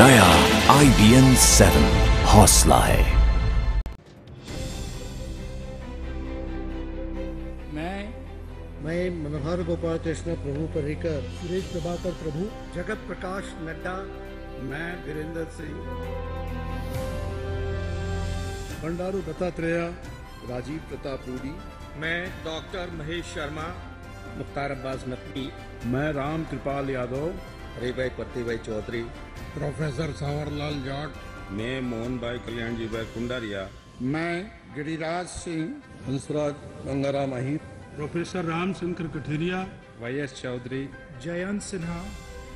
नया IBN 7 हौसला है। मैं मनोहर गोपाल कृष्ण प्रभु पर्रिकर, सुरेश प्रभाकर प्रभु, जगत प्रकाश नड्डा, मैं वीरेंद्र सिंह, बंडारू दत्तात्रेय, राजीव प्रताप रूडी, मैं डॉक्टर महेश शर्मा, मुख्तार अब्बास नकवी, मैं राम कृपाल यादव, हरिभाई प्रतिभाई चौधरी, प्रोफेसर सावरलाल जाट, मैं मोहन भाई कल्याण जी भाई कुंडारिया, मैं Giriraj Singh, Hansraj Gangaram Ahir, professor Ramshankar Katheria, YS Chaudhary, Jayant Sinha,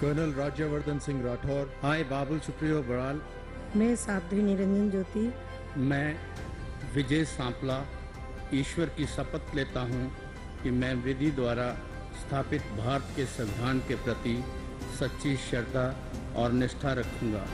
colonel Rajyavardhan Singh Rathore, I Babul Supriyo Baral, मैं साध्वी निरंजन ज्योति, मैं विजय सांपला ईश्वर की शपथ लेता हूं कि मैं विधि द्वारा स्थापित भारत के संविधान के प्रति सच्ची श्रद्धा और निष्ठा रखूंगा।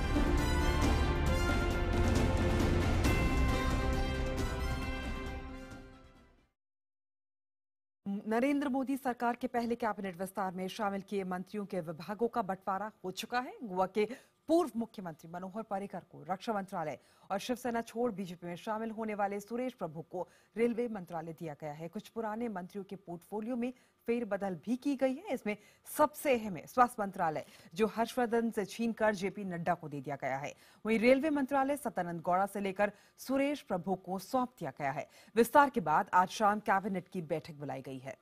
नरेंद्र मोदी सरकार के पहले कैबिनेट विस्तार में शामिल किए मंत्रियों के विभागों का बंटवारा हो चुका है। गोवा के पूर्व मुख्यमंत्री मनोहर पर्रिकर को रक्षा मंत्रालय और शिवसेना छोड़ बीजेपी में शामिल होने वाले सुरेश प्रभु को रेलवे मंत्रालय दिया गया है। कुछ पुराने मंत्रियों के पोर्टफोलियो में फेरबदल भी की गई है। इसमें सबसे अहम है स्वास्थ्य मंत्रालय, जो हर्षवर्धन से छीनकर जेपी नड्डा को दे दिया गया है। वहीं रेलवे मंत्रालय सदानंद गौड़ा से लेकर सुरेश प्रभु को सौंप दिया गया है। विस्तार के बाद आज शाम कैबिनेट की बैठक बुलाई गई है।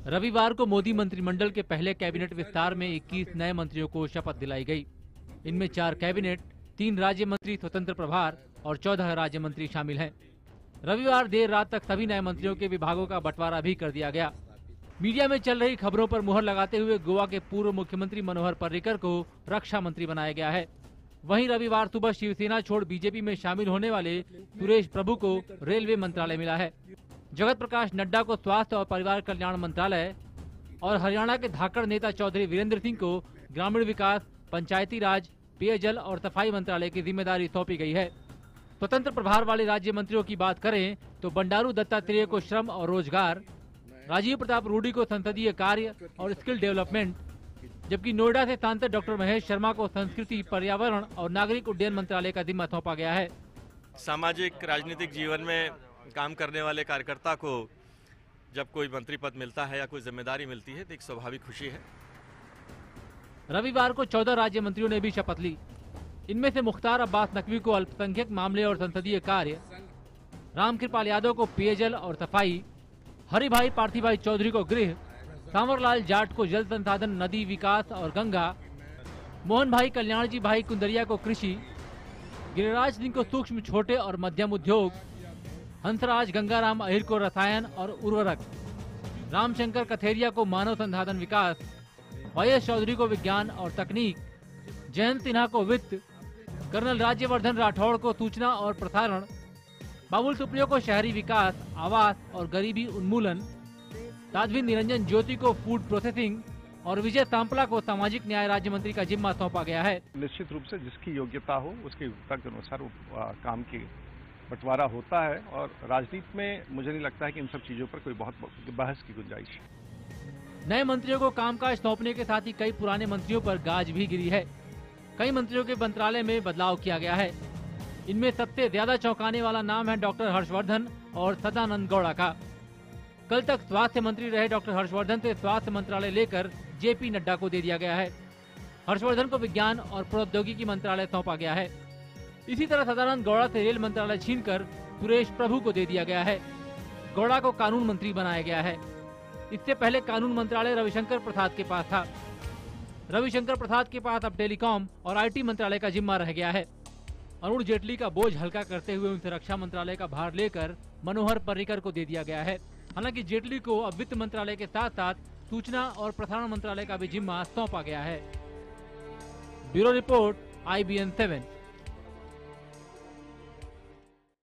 रविवार को मोदी मंत्रिमंडल के पहले कैबिनेट विस्तार में 21 नए मंत्रियों को शपथ दिलाई गई। इनमें 4 कैबिनेट, 3 राज्य मंत्री स्वतंत्र प्रभार और 14 राज्य मंत्री शामिल हैं। रविवार देर रात तक सभी नए मंत्रियों के विभागों का बंटवारा भी कर दिया गया। मीडिया में चल रही खबरों पर मुहर लगाते हुए गोवा के पूर्व मुख्यमंत्री मनोहर पर्रिकर को रक्षा मंत्री बनाया गया है। वहीं रविवार सुबह शिवसेना छोड़ बीजेपी में शामिल होने वाले सुरेश प्रभु को रेलवे मंत्रालय मिला है। जगत प्रकाश नड्डा को स्वास्थ्य और परिवार कल्याण मंत्रालय और हरियाणा के धाकड़ नेता चौधरी वीरेंद्र सिंह को ग्रामीण विकास, पंचायती राज, पेयजल और सफाई मंत्रालय की जिम्मेदारी सौंपी गई है। स्वतंत्र प्रभार वाले राज्य मंत्रियों की बात करें तो बंडारू दत्तात्रेय को श्रम और रोजगार, राजीव प्रताप रूडी को संसदीय कार्य और स्किल डेवलपमेंट, जबकि नोएडा से सांसद डॉक्टर महेश शर्मा को संस्कृति, पर्यावरण और नागरिक उड्डयन मंत्रालय का जिम्मा सौंपा गया है। सामाजिक राजनीतिक जीवन में काम करने वाले कार्यकर्ता को जब कोई मंत्री पद मिलता है या कोई जिम्मेदारी मिलती है तो एक स्वाभाविक खुशी है। रविवार को 14 राज्य मंत्रियों ने भी शपथ ली। इनमें से मुख्तार अब्बास नकवी को अल्पसंख्यक मामले और संसदीय कार्य, राम कृपाल यादव को पेयजल और सफाई, हरिभाई पार्थिभाई चौधरी को गृह, सांवरलाल जाट को जल संसाधन, नदी विकास और गंगा, मोहन भाई कल्याण जी भाई कुंदरिया को कृषि, गिरिराज सिंह को सूक्ष्म छोटे और मध्यम उद्योग, हंसराज गंगाराम अहिर को रसायन और उर्वरक, रामशंकर कथेरिया को मानव संसाधन विकास, YS चौधरी को विज्ञान और तकनीक, जयंत सिन्हा को वित्त, कर्नल राज्यवर्धन राठौड़ को सूचना और प्रसारण, बाबुल सुप्रियो को शहरी विकास, आवास और गरीबी उन्मूलन, साध्वी निरंजन ज्योति को फूड प्रोसेसिंग और विजय सांपला को सामाजिक न्याय राज्य मंत्री का जिम्मा सौंपा गया है। निश्चित रूप से जिसकी योग्यता हो उसकी योग्यता के अनुसार काम की बंटवारा होता है और राजनीति में मुझे नहीं लगता है कि इन सब चीजों पर कोई बहुत बहस की गुंजाइश है। नए मंत्रियों को कामकाज सौंपने के साथ ही कई पुराने मंत्रियों पर गाज भी गिरी है। कई मंत्रियों के मंत्रालय में बदलाव किया गया है। इनमें सबसे ज्यादा चौंकाने वाला नाम है डॉक्टर हर्षवर्धन और सदानंद गौड़ा का। कल तक स्वास्थ्य मंत्री रहे डॉक्टर हर्षवर्धन से स्वास्थ्य मंत्रालय लेकर जेपी नड्डा को दे दिया गया है। हर्षवर्धन को विज्ञान और प्रौद्योगिकी मंत्रालय सौंपा गया है। इसी तरह सदानंद गौड़ा से रेल मंत्रालय छीनकर सुरेश प्रभु को दे दिया गया है। गौड़ा को कानून मंत्री बनाया गया है। इससे पहले कानून मंत्रालय रविशंकर प्रसाद के पास था। रविशंकर प्रसाद के पास अब टेलीकॉम और IT मंत्रालय का जिम्मा रह गया है। अरुण जेटली का बोझ हल्का करते हुए उनसे रक्षा मंत्रालय का भार लेकर मनोहर पर्रिकर को दे दिया गया है। हालांकि जेटली को अब वित्त मंत्रालय के साथ साथ सूचना और प्रसारण मंत्रालय का भी जिम्मा सौंपा गया है। Bureau report IBN 7।